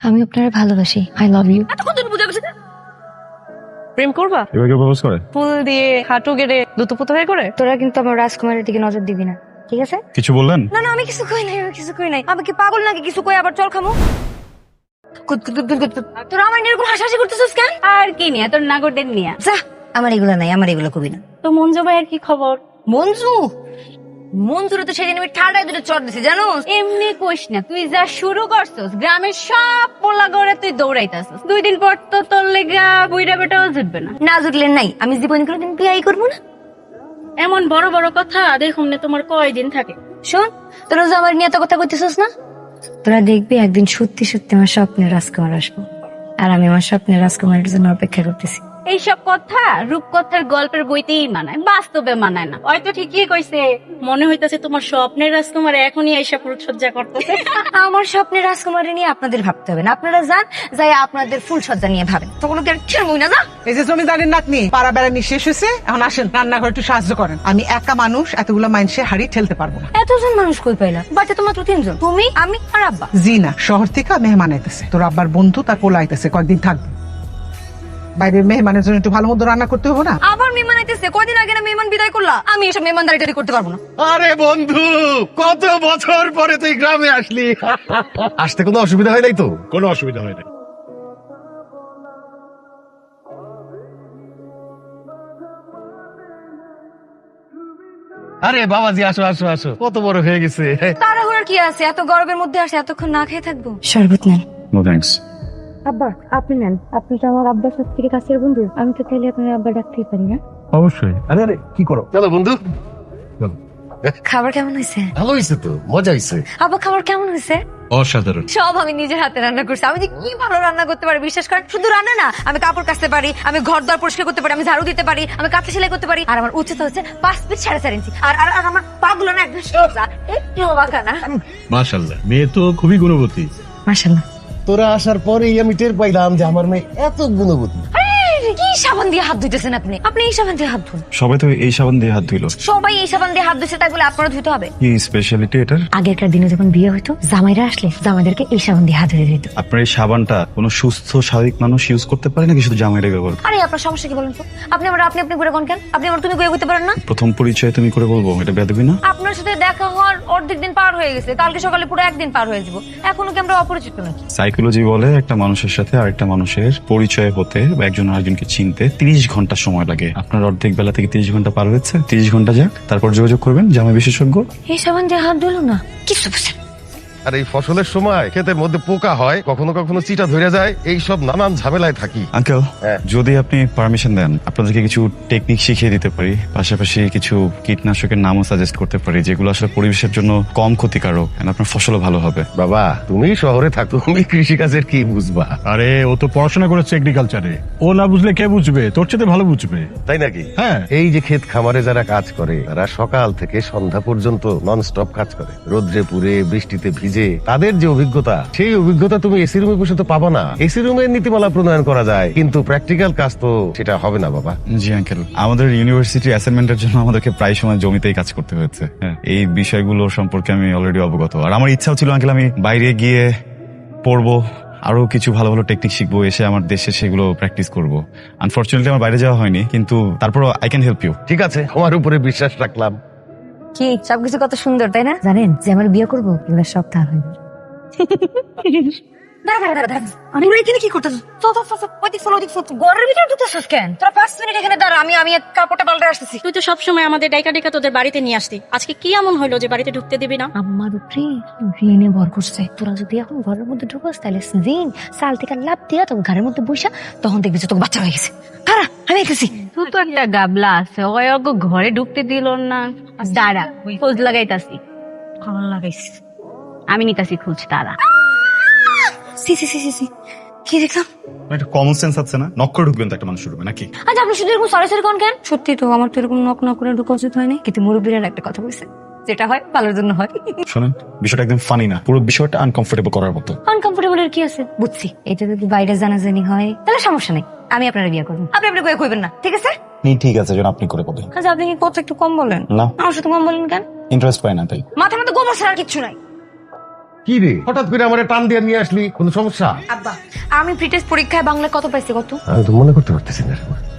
আমি আপনার ভালোবাসি। I love you. প্রেম করবা? এবার কেউ প্রপোজ করে? ফুল দিয়ে হাঁটু গেড়ে লুতুপুত হয়ে করে? তোরা কিন্তু আমার রাজকুমারের দিকে নজর দিবি না, ঠিক আছে? কিছু বললেন? না না, আমি কিছু কই নাই, আমি কিছু কই নাই। আমি কি পাগল নাকি কিছু কই আবার চল খামু? তোরা আমার এরকম হাসাহাসি করতেছিস কেন? আর কি নিয়ে তোর নাগরদের নিয়ে? যা, আমার এগুলো নাই, আমার এগুলো কবি না। তো মঞ্জু ভাইয়ের কি খবর? মঞ্জু মঞ্জুরে তো সেদিন আমি ঠান্ডায় দুটো চট দিছি জানো। এমনি কইস না, তুই যা শুরু করছস গ্রামের সব পোলা গড়ে তুই দৌড়াইতাছস। 2 দিন পর তো তোর লেগা বুইড়া বেটাও জুটবে না। না জুটলেন নাই, আমি জীবনে কোনোদিন বিয়াই করবো না। এমন বড় বড় কথা দেখুন না তোমার কয়দিন থাকে। শোন, তোরা যে আমার নিয়ে এত কথা কইতেছিস না, তোরা দেখবি একদিন সত্যি সত্যি আমার স্বপ্নের রাজকুমার আসবো, আর আমি আমার স্বপ্নের রাজকুমারের জন্য অপেক্ষা করতেছি। এইসব কথা রূপকথার গল্পের বইতেই মানায়, বাস্তবে মানায় না। হয়তো ঠিকই কইছে, মনে হইতাছে তোমার স্বপ্নের রাজকুমার এখনই এইসব রূপসজ্জা করতেছে। আমার স্বপ্নের রাজকুমারী নিয়ে আপনাদের ভাবতে হবে না, আপনারা যান, যাই আপনাদের ফুলসজ্জা নিয়ে ভাবেন। তখন ওকে আর খেলবই না। যা, এই যে জমিদারের নাতনি, পাড়া বেড়ানি শেষ হয়েছে, এখন আসেন রান্নাঘরে একটু সাহায্য করেন। আমি একা মানুষ, এতগুলো মানুষে হাড়ি ঠেলতে পারবো না। এতজন মানুষ কই পাইলা? বাড়িতে তো মাত্র 3 জন, তুমি, আমি আর আব্বা। জি না, শহর থেকে মেহমান আইতেছে, তোর আব্বার বন্ধু তার পোলা আইতেছে, কয়েকদিন থাকবে। বাইরের মেহমানের জন্য একটু ভালো মন্দ রান্না করতে হবে না? আবার মেহমান আইতেছে, কয়দিন আগে না মেহমান বিদায় করলা। আমি এসব মেহমানদারিটারি করতে পারবো না। আরে বন্ধু, কত বছর পরে তুই গ্রামে আসলি। আসতে কোনো অসুবিধা হয় নাই তো? কোনো অসুবিধা হয় না। আরে বাবাজি, আসো আসো আসো, কত বড় হয়ে গেছে। তাড়াহুড়ার কি আছে? এত গরমের মধ্যে আসে, এতক্ষণ না খেয়ে থাকবো। শরবত নেন। No thanks. আব্বা, আপনি নেন, আপনি তো আমার আব্বার সব থেকে কাছের বন্ধু। আমি তো চাইলে আপনার আব্বা ডাকতেই পারি না? অবশ্যই। আরে আরে কি করো? চলো বন্ধু। খাবার কেমন হয়েছে? ভালো হয়েছে তো, মজা হয়েছে। আব্বা, খাবার কেমন হয়েছে? অসাধারণ। সব আমি নিজের হাতে রান্না করছি। আমি যে কি ভালো রান্না করতে পারি বিশ্বাস করেন। শুধু রান্না না, আমি কাপড় কাচতে পারি, আমি ঘর দর পরিষ্কার করতে পারি, আমি ঝাড়ু দিতে পারি, আমি কাঁথা সেলাই করতে পারি। আর আমার উচ্চতা হচ্ছে 5 ফিট 4.5 ইঞ্চি। আর আর আর আমার পাগুলো না একদম সোজা, একটু বাঁকা না। মাশাআল্লাহ, মেয়ে তো খুবই গুণবতী। মাশাআল্লাহ। তোরা আসার পরেই আমি টের পাইলাম যে আমার মেয়ে এত গুণবতী। কি সাবান দিয়ে হাত ধুইতেছেন আপনি? আপনি এই সাবান দিয়ে হাত ধুন। সবাই তো এই সাবান দিয়ে হাত ধুইলো। সবাই এই সাবান দিয়ে হাত ধুইছে, তাই বলে আপনারা ধুইতে হবে? কি স্পেশালিটি এটার? আগেরকার দিনে যখন বিয়ে হইতো, জামাইরা আসলে জামাইদেরকে এই সাবান দিয়ে হাত ধুয়ে দিত। আপনার এই সাবানটা কোনো সুস্থ স্বাভাবিক মানুষ ইউজ করতে পারে নাকি শুধু জামাইরা ব্যবহার করে? আরে আপনার সমস্যা কি বলেন তো? আপনি আমার আপনি আপনি করে কোন কেন? আপনি আমার তুমি করে করতে পারেন না? প্রথম পরিচয় তুমি করে বলবো, এটা বেয়াদবি না? আপনার সাথে দেখা হওয়ার অর্ধেক দিন পার হয়ে গেছে, কালকে সকালে পুরো একদিন পার হয়ে যাব। এখনো কি আমরা অপরিচিত নাকি? সাইকোলজি বলে একটা মানুষের সাথে আরেকটা মানুষের পরিচয় হতে বা একজন আরেকজনকে চিনতে 30 ঘন্টা সময় লাগে। আপনার অর্ধেক বেলা থেকে 30 ঘন্টা পার হয়েছে। 30 ঘন্টা যাক, তারপর যোগাযোগ করবেন জামাই বিশেষজ্ঞ। এই সাবান দিয়ে হাত ধুলো না, কিছু বুঝছেন? আর এই ফসলের সময় ক্ষেতের মধ্যে পোকা হয়, কখনো কখনো চিটা ধরে যায়, এই সব নানান ঝামেলায় থাকি। আঙ্কেল, হ্যাঁ। যদি আপনি পারমিশন দেন, আপনাদেরকে কিছু টেকনিক শিখিয়ে দিতে পারি, পাশাপাশি কিছু কীটনাশকের নামও সাজেস্ট করতে পারি যেগুলো আসলে পরিবেশের জন্য কম ক্ষতিকারক, and আপনার ফসলও ভালো হবে। বাবা, তুমি শহরে থাকো, তুমি কৃষিকাজের কি বুঝবা? আরে ও তো পড়াশোনা করেছে এগ্রিকালচারে, ও না বুঝলে কে বুঝবে? তোর চেয়ে ভালো বুঝবে। তাই নাকি? হ্যাঁ। এই যে ক্ষেত খামারে যারা কাজ করে, তারা সকাল থেকে সন্ধ্যা পর্যন্ত নন স্টপ কাজ করে, রোদ্রে পুড়ে বৃষ্টিতে ভিজে। তাদের যে অভিজ্ঞতা, সেই অভিজ্ঞতা তুমি এসি রুমে বসে তো পাবা না। এসি রুমের নীতিমালা প্রণয়ন করা যায়, কিন্তু প্র্যাকটিক্যাল কাজ তো সেটা হবে না বাবা। জি আঙ্কেল, আমাদের ইউনিভার্সিটি অ্যাসাইনমেন্টের জন্য আমাদেরকে প্রায় সময় জমিতেই কাজ করতে হয়েছে। হ্যাঁ, এই বিষয়গুলো সম্পর্কে আমি অলরেডি অবগত। আর আমার ইচ্ছাও ছিল আঙ্কেল আমি বাইরে গিয়ে পড়বো, আরো কিছু ভালো ভালো টেকনিক শিখবো, এসে আমার দেশে সেগুলো প্র্যাকটিস করবো। আনফরচুনেটলি আমার বাইরে যাওয়া হয়নি, কিন্তু তারপরও আই ক্যান হেল্প ইউ। ঠিক আছে, আমার উপরে বিশ্বাস রাখলাম। কি সবকিছু কত সুন্দর, তাই না? জানেন যে আমার বিয়ে করবো, এগুলো সব তার হইবে। কি করতেছ? ঘরের ভিতরে ঢুকতেছিস কেন? তোরা 5 মিনিট এখানে দাঁড়া, আমি কাপড়টা পাল্টে আসতেছি। তুই তো সবসময় আমাদের ডাইকা ডাইকা তোদের বাড়িতে নিয়ে আসতি, আজকে কি এমন হইলো যে বাড়িতে ঢুকতে দিবি না? আমার উপরে ঋণে ভর করছে। তোরা যদি এখন ঘরের মধ্যে ঢুকস, তাহলে দিন সাল থেকে লাভ দিয়া তোর ঘরের মধ্যে বসা, তখন দেখবি যে তোর বাচ্চা হয়ে গেছে। খারা, আমি এসেছি। তুই তো একটা গাবলা আছে, ওই ঘরে ঢুকতে দিল না। দাঁড়া, খোঁজ লাগাইতাছি। ভালো লাগাইছি। আমি নিতাছি খোঁজ, তারা। সি সি সি সি সি, কি দেখলাম? একটা কমন সেন্স আছে না? নক করে ঢুকবেন তো একটা মানুষ রুমে নাকি? আচ্ছা, আপনি শুধু এরকম সরাসরি কোন কেন? সত্যি তো আমার তো এরকম নক নক করে ঢুকা উচিত হয়নি, কিন্তু মুরব্বীরা একটা কথা বলছে, যেটা হয় ভালোর জন্য হয়। শোনেন, বিষয়টা একদম ফানি না, পুরো বিষয়টা আনকমফোর্টেবল করার মতো। আনকমফোর্টেবল এর কি আছে? বুঝছি, এটা যদি বাইরে জানাজানি হয় তাহলে সমস্যা নেই, আমি আপনারা বিয়ে করবো। আপনি আপনি কইবেন না, ঠিক আছে? ঠিক আছে, যেন আপনি করে বলেন। আচ্ছা, আপনি কি কথা একটু কম বলেন? না, আমার সাথে কম বলেন কেন? ইন্টারেস্ট পাই না তাই। মাথার মধ্যে গোবর ছাড়া আর কিচ্ছু নাই। কি রে হঠাৎ করে আমার টান দিয়ে নিয়ে আসলি, কোনো সমস্যা? আব্বা, আমি প্রিটেস্ট পরীক্ষায় বাংলা কত পাইছি কত? আমি তো মনে করতে পারতেছি না।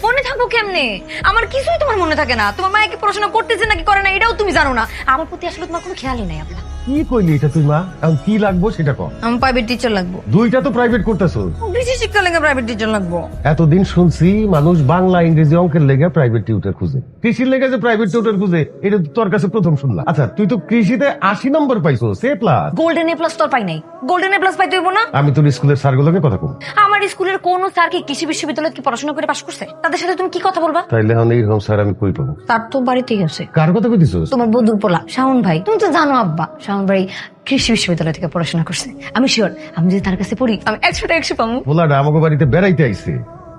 মনে থাকবো কেমনে? আমার কিছুই তোমার মনে থাকে না। তোমার মায়ের কি পড়াশোনা করতেছে নাকি করে না এটাও তুমি জানো না। আমার প্রতি আসলে তোমার কোনো খেয়ালই নাই আব্বা। কি কইলি এটা তুই মা? এখন কি লাগবো সেটা কর। আমার প্রাইভেট টিচার লাগবো। দুইটা তো প্রাইভেট করতেছ। বেশি শিক্ষা লেগে প্রাইভেট টিচার লাগবো। এতদিন শুনছি মানুষ বাংলা ইংরেজি অঙ্কের লেগে প্রাইভেট টিউটর খুঁজে, কৃষির লেগে যে প্রাইভেট টিউটর খুঁজে এটা তো তোর কাছে প্রথম শুনলাম। আচ্ছা তুই তো কৃষিতে 80 নম্বর পাইছো, সে প্লাস। গোল্ডেন এ প্লাস তোর পাই নাই। গোল্ডেন এ প্লাস পাইতে হইব না? আমি তোর স্কুলের স্যারগুলোকে কথা কম। আমার স্কুলের কোন স্যার কি কৃষি বিশ্ববিদ্যালয়ে কি পড়াশোনা করে পাশ করছে? তাদের সাথে তুমি কি কথা বলবা? তাইলে এখন এইরকম স্যার আমি কই পাবো? তার তো বাড়িতেই আছে। কার কথা কইতিস? তোমার বন্ধুর পোলা শাওন ভাই। তুমি তো জানো আব্বা, শাওন ভাই কৃষি বিশ্ববিদ্যালয় থেকে পড়াশোনা করছে। আমি শিওর আমি যদি তার কাছে পড়ি আমি 100 পাবো। পোলাটা আমাকে বাড়িতে বেড়াইতে আইছে,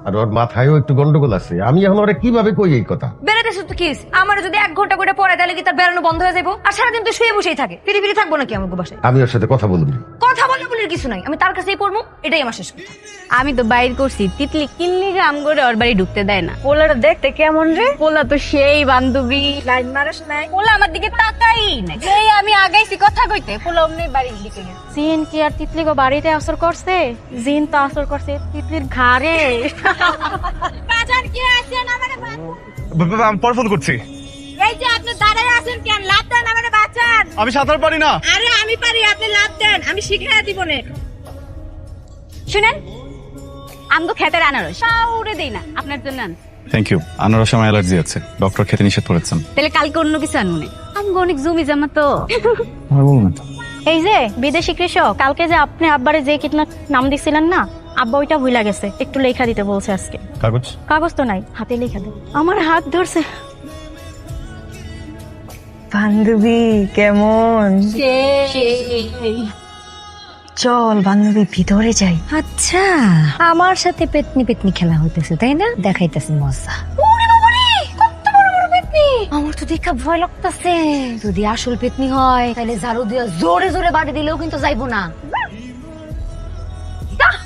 আর ওর মাথায়ও একটু গন্ডগোল আছে। আমি এখন ওরা কিভাবে কই এই কথা? বেড়াতেছে তো কি হইছে? আমার যদি 1 ঘন্টা করে পড়ে তাহলে কি তার বেড়ানো বন্ধ হয়ে যাবো? আর সারাদিন তো শুয়ে বসেই থাকে। ফিরি ফিরি থাকবো নাকি আমাকে বাসায়? আমি ওর সাথে কথা বলবি। কথা বলে বলে কিছু নাই, আমি তার কাছেই পড়বো, এটাই আমার শেষ কথা। আমি তো বাইর করছি তিতলি কিল্লি গ্রাম করে ওর বাড়ি ঢুকতে দেয় না। পোলাটা দেখতে কেমন রে? পোলা তো সেই বান্ধবী, লাইন মারাস নাই। পোলা আমার দিকে তাকাই নাই। এই আমি আগাইছি কথা কইতে, পোলা অমনি বাড়ির দিকে গেছে। জিন কি আর তিতলি গো বাড়িতে আসর করছে? জিন তো আসর করছে তিতলির ঘাড়ে। বাজার কি আছেন আমারে আমি পর ফোন করছি। এই যে আপনি দাঁড়ায় আছেন কেন? লাভ দেন আমারে বাঁচান। আমি সাঁতার পারি না। আরে আমি পারি, আপনি লাভ দেন, আমি শিখাইয়া দিব নে। শুনেন, আমগো খেতের আনারস কাউরে দেই না, আপনার জন্য আন। Thank you. আনারস আমার অ্যালার্জি আছে, ডক্টর খেতে নিষেধ করেছেন। তাহলে কালকে অন্য কিছু আনবো না, আমগো অনেক জমি জমা তো। বলুন। এই যে বিদেশি কৃষক, কালকে যে আপনি আব্বারে যে কীটনাশক নাম দিছিলেন না, আব্বা ওইটা ভুলা গেছে, একটু লেখা দিতে বলছে আজকে। কাগজ? কাগজ তো নাই, হাতে লেখা দে। আমার হাত ধরছে। বান্ধবী কেমন? চল বান্ধবী ভিতরে যাই। আচ্ছা, আমার সাথে পেতনি পেতনি খেলা হইতেছে তাই না? দেখাইতেছে মজা। ওরে বাবারে, কত বড় বড় পেতনি! আমার তো দেখা ভয় লাগতেছে। যদি আসল পেতনি হয় তাহলে ঝাড়ু দিয়ে জোরে জোরে বাড়ি দিলেও কিন্তু যাইবো না। আহ!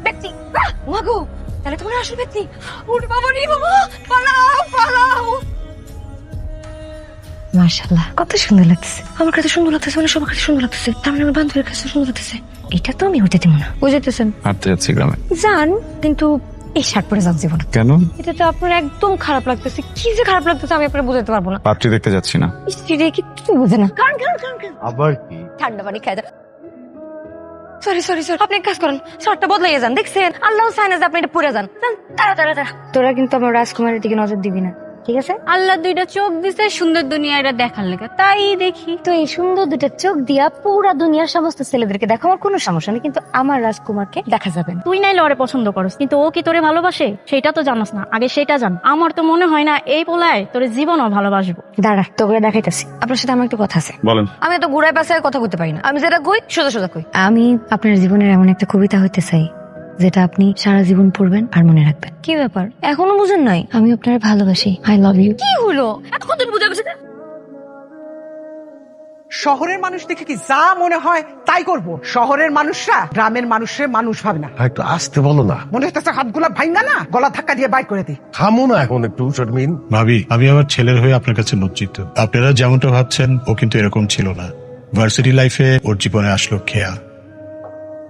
পেতনি! আহ! মাগো, তাহলে তোমার আসল পেতনি। ওরে বাবারে বাবা, পালাও পালাও! মাশাআল্লাহ, কত সুন্দর লাগতেছে। আমার কাছে সুন্দর লাগতেছে, মানে সবার কাছে সুন্দর লাগতেছে। তার মানে আমার বান্ধবীর কাছে সুন্দর লাগতেছে। এটা তো আমি হতে দিব না, বুঝতেছেন? হাঁটতে যাচ্ছি গ্রামে। যান, কিন্তু এই শার্ট পরে যান জীবন। কেন? এটা তো আপনার একদম খারাপ লাগতেছে। কি যে খারাপ লাগতেছে আমি আপনার বুঝাতে পারবো না। পাত্রী দেখতে যাচ্ছি না। স্ত্রী কিছু বুঝে না। কারণ আবার কি? ঠান্ডা পানি খায়। সরি সরি সরি, আপনি এক কাজ করেন, শার্টটা বদলাইয়া যান। দেখছেন, আল্লাহ চায় না যে আপনি এটা পরে যান। তাড়া তাড়া তাড়া। তোরা কিন্তু আমার রাজকুমারের দিকে নজর দিবি না, ঠিক আছে? আল্লাহ দুইটা চোখ দিছে সুন্দর দুনিয়া এটা দেখার লেগে, তাই দেখি। তো এই সুন্দর দুটো চোখ দিয়া পুরা দুনিয়ার সমস্ত ছেলেদেরকে দেখো, আমার কোনো সমস্যা নেই, কিন্তু আমার রাজকুমারকে দেখা যাবে না। তুই নাইলে ওরে পছন্দ করস, কিন্তু ও কি তোরে ভালোবাসে সেটা তো জানাস না, আগে সেটা জান। আমার তো মনে হয় না এই পোলায় তোরে জীবনও ভালোবাসবো। দাঁড়া, তোকে দেখাইতেছি। আপনার সাথে আমার একটু কথা আছে। বলেন। আমি তো ঘুরায় পাশে কথা বলতে পারি না, আমি যেটা কই সোজা সোজা কই। আমি আপনার জীবনের এমন একটা কবিতা হইতে চাই যেটা আপনি সারা জীবন পড়বেন আর মনে রাখবেন। কি ব্যাপার, এখনো বুঝেন নাই? আমি আপনার ভালোবাসি, আই লাভ ইউ। কি হলো, এতক্ষণ বুঝে গেছে? শহরের মানুষ দেখে কি যা মনে হয় তাই করব। শহরের মানুষরা গ্রামের মানুষের মানুষ ভাবে না। একটু আসতে বলো না। মনে হচ্ছে হাতগুলা ভাঙা না, গলা ধাক্কা দিয়ে বাইর করে দিই। থামো না এখন একটু শর্মিন। ভাবি, আমি আমার ছেলের হয়ে আপনার কাছে লজ্জিত। আপনারা যেমনটা ভাবছেন ও কিন্তু এরকম ছিল না। ভার্সিটি লাইফে ওর জীবনে আসলো খেয়া।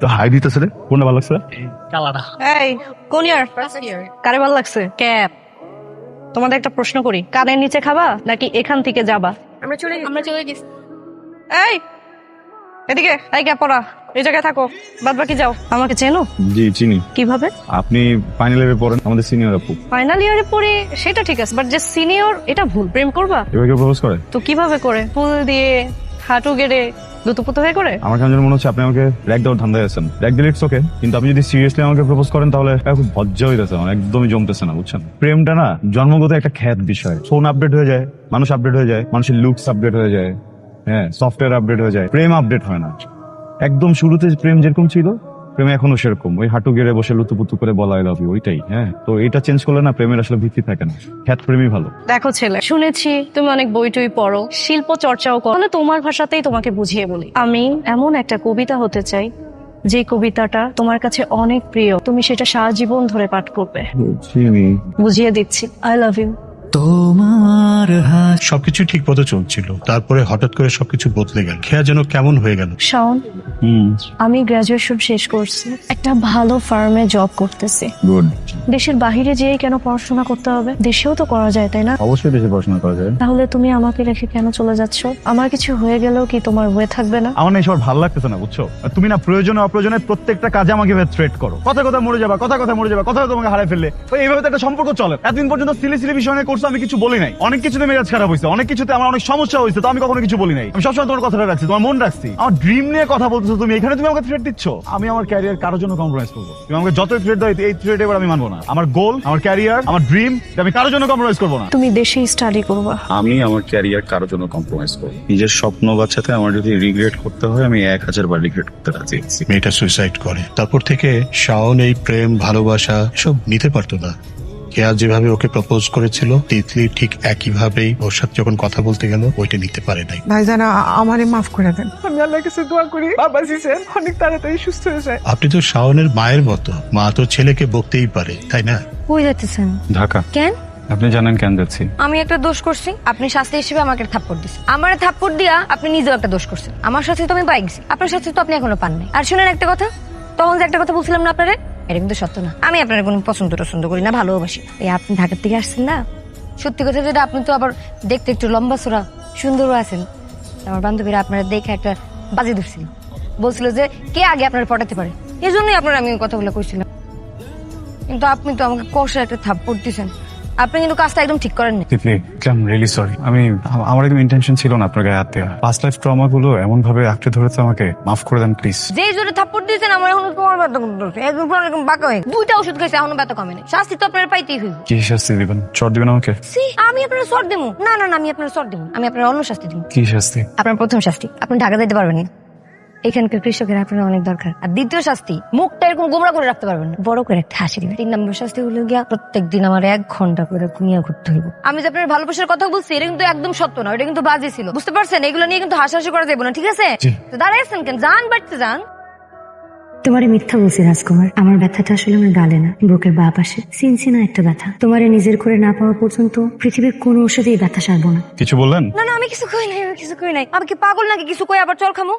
তো হাই দিতেছে রে, কোনটা ভালো লাগছে? এই কোন ইয়ার? কারে ভালো লাগছে? ক্যাপ। তোমাদের একটা প্রশ্ন করি, কানের নিচে খাবা নাকি এখান থেকে যাবা? আমরা চলে গেছি। এই এদিকে, এই ক্যাপ পরা, এই জায়গায় থাকো, বাদ বাকি যাও। আমাকে চেনো? জি চিনি। কিভাবে? আপনি ফাইনাল ইয়ারে পড়েন, আমাদের সিনিয়র আপু। ফাইনাল ইয়ারে পড়ি সেটা ঠিক আছে, বাট যে সিনিয়র এটা ভুল। প্রেম করবা এবার কেউ প্রপোজ করে? তো কিভাবে করে? ফুল দিয়ে, হাঁটু গেড়ে, দুতুপুতো হয়ে করে? আমার কেমন যেন মনে হচ্ছে আপনি আমাকে র্যাক দেওয়ার ধান্দায় আছেন। র্যাক দিলে ইটস ওকে, কিন্তু আপনি যদি সিরিয়াসলি আমাকে প্রপোজ করেন তাহলে খুব ভজ্জা হইতেছে, আমার একদমই জমতেছে না, বুঝছেন? প্রেমটা না জন্মগত একটা খ্যাত বিষয়। ফোন আপডেট হয়ে যায়, মানুষ আপডেট হয়ে যায়, মানুষের লুকস আপডেট হয়ে যায়, হ্যাঁ সফটওয়্যার আপডেট হয়ে যায়, প্রেম আপডেট হয় না। একদম শুরুতে প্রেম যেরকম ছিল, প্রেম এখনো সেরকম, ওই হাঁটু গেড়ে বসে লুতুপুতু করে বলা আই লাভ ইউ, ওইটাই। হ্যাঁ, তো এটা চেঞ্জ করলে না প্রেমের আসলে ভিত্তি থাকে না। খ্যাত প্রেমই ভালো। দেখো ছেলে, শুনেছি তুমি অনেক বই টই পড়ো, শিল্প চর্চাও করো, মানে তোমার ভাষাতেই তোমাকে বুঝিয়ে বলি। আমি এমন একটা কবিতা হতে চাই যে কবিতাটা তোমার কাছে অনেক প্রিয়, তুমি সেটা সারা জীবন ধরে পাঠ করবে। বুঝিয়ে দিচ্ছি, আই লাভ ইউ। তোমার হাত সবকিছু ঠিক মতো চলছিল, তারপরে হঠাৎ করে সবকিছু বদলে গেল। খেয়া যেন কেমন হয়ে গেল। শাওন, আমি গ্রাজুয়েশন শেষ করছি, একটা ভালো ফার্মে জব করতেছি। গুড। দেশের বাইরে যেয়ে কেন পড়াশোনা করতে হবে? দেশেও তো করা যায়, তাই না? অবশ্যই দেশে পড়াশোনা করা যায়। তাহলে তুমি আমাকে রেখে কেন চলে যাচ্ছ? আমার কিছু হয়ে গেলেও কি তোমার হয়ে থাকবে না? আমার না এসব ভালো লাগতেছে না, বুঝছো? আর তুমি না প্রয়োজনে অপ্রয়োজনে প্রত্যেকটা কাজে আমাকে থ্রেট করো। কথা কথা মরে যাবা, কথা কথা মরে যাবা, কথা তোমাকে হারাই ফেললে। ওই এইভাবে তো একটা সম্পর্ক চলে। এতদিন পর্যন্ত সিলি সিলি বিষয় নিয়ে করছো, আমি কিছু বলি নাই। অনেক কিছুতে মেজাজ খারাপ হয়েছে, অনেক কিছুতে আমার অনেক সমস্যা হয়েছে, তো আমি কখনো কিছু বলি নাই। আমি সবসময় তোমার কথাটা রাখছি, তোমার মন রাখছি। আমার ড্রিম নিয়ে কথা বলতেছো তুমি, এখানে তুমি আমাকে থ্রেট দিচ্ছ। আমি আমার ক্যারিয়ার কারোর জন্য কম্প্রোমাইজ করবো? তুমি আমাকে যতই থ্রেট দাও, এই থ্রেট এবার আমি মানবো না। আমার গোল, আমার ক্যারিয়ার, আমার ড্রিম, আমি কারোর জন্য কম্প্রোমাইজ করবো না। তুমি দেশেই স্টাডি করবা। আমি আমার ক্যারিয়ার কারোর জন্য কম্প্রোমাইজ করবো? নিজের স্বপ্ন বাচ্চাতে আমার যদি রিগ্রেট করতে হয়, আমি 1000 বার রিগ্রেট করতে রাজি আছি। মেয়েটা সুইসাইড করে। তারপর থেকে শাওন এই প্রেম ভালোবাসা সব নিতে পারতো না। কেয়া যেভাবে ওকে প্রপোজ করেছিল, তিতলি ঠিক একইভাবেই ওর সাথে যখন কথা বলতে গেল, ওইটা নিতে পারে নাই। ভাইজান আমারে মাফ করে দেন। আমি আল্লাহর কাছে দোয়া করি বাবা জিসেন অনেক তাড়াতাড়ি সুস্থ হয়ে যায়। আপনি তো শাওনের মায়ের মতো, মা তো ছেলেকে বকতেই পারে, তাই না? কই যাচ্ছেন? ঢাকা। কেন? আপনি জানেন কেন যাচ্ছি? আমি একটা দোষ করছি, আপনি শাস্তি হিসেবে আমাকে একটা থাপ্পড় দিচ্ছেন। আমার থাপ্পড় দিয়া আপনি নিজেও একটা দোষ করছেন। আমার সাথে তো আমি বাইক গেছি, আপনার সাথে তো আপনি এখনো পান নাই। আর শুনেন একটা কথা, তখন যে একটা কথা বলছিলাম না আপনারে, এটা কিন্তু সত্য না। আমি আপনার কোনো পছন্দ করি না, ভালোবাসি। এই আপনি ঢাকার থেকে আসছেন না, সত্যি কথা যেটা, আপনি তো আবার দেখতে একটু লম্বা চড়া সুন্দরও আছেন। আমার বান্ধবীরা আপনারা দেখে একটা বাজি ধরছিল, বলছিল যে কে আগে আপনারা পটাতে পারে। এই জন্যই আপনার আমি ওই কথাগুলো কইছিলাম। কিন্তু আপনি তো আমাকে কষে একটা থাপ্পড় দিয়েছেন। আপনি কিন্তু কাজটা একদম ঠিক করেন না। Titli, I really sorry. আমার একদম ইন্টেনশন ছিল না আপনার গায়ে হাত দেওয়া। পাস্ট লাইফ ট্রমা গুলো এমন ভাবে আঁকড়ে ধরেছে আমাকে, মাফ করে দেন প্লিজ। যেই জোরে থাপ্পড় দিয়েছেন আমার এখন তোমার ব্যথা করতেছে, একদম পুরো এরকম বাঁকা হয়ে। 2টা ওষুধ খাইছে, এখনো ব্যথা কমে না। শাস্তি তো আপনার পাইতেই হইব। কি শাস্তি দিবেন? চড় দিবেন আমাকে? আমি আপনার সর দেবো না? না না, আমি আপনার সর দেবো, আমি আপনার অন্য শাস্তি দিব। কি শাস্তি? আপনার প্রথম শাস্তি, আপনি ঢাকা যেতে পারবেন না। এখানকার কৃষকের আপনার অনেক দরকার। আর দ্বিতীয় শাস্তি, মুখটা এরকম গোমরা করে রাখতে পারবেন না, বড় করে একটা হাসি দিবেন। 3 নম্বর শাস্তি হলো গিয়া প্রত্যেকদিন আমার 1 ঘন্টা করে ঘুমিয়ে ঘুরতে হইব। আমি যে আপনার ভালোবাসার কথা বলছি, এটা কিন্তু একদম সত্য না, এটা কিন্তু বাজে ছিল, বুঝতে পারছেন? এগুলো নিয়ে কিন্তু হাসাহাসি করা যাবে না, ঠিক আছে? তো দাঁড়াইছেন কেন? যান, বাড়তে যান। তোমারে মিথ্যা বলছি রাজকুমার, আমার ব্যথাটা আসলে আমার গালে না, বুকের বাঁ পাশে সিনসিনা একটা ব্যথা। তোমারে নিজের করে না পাওয়া পর্যন্ত পৃথিবীর কোনো ওষুধেই ব্যথা সারবো না। কিছু বললেন? না না, আমি কিছু কই নাই, আমি কিছু কই নাই। আমি কি পাগল নাকি কিছু কই আবার চল খামু?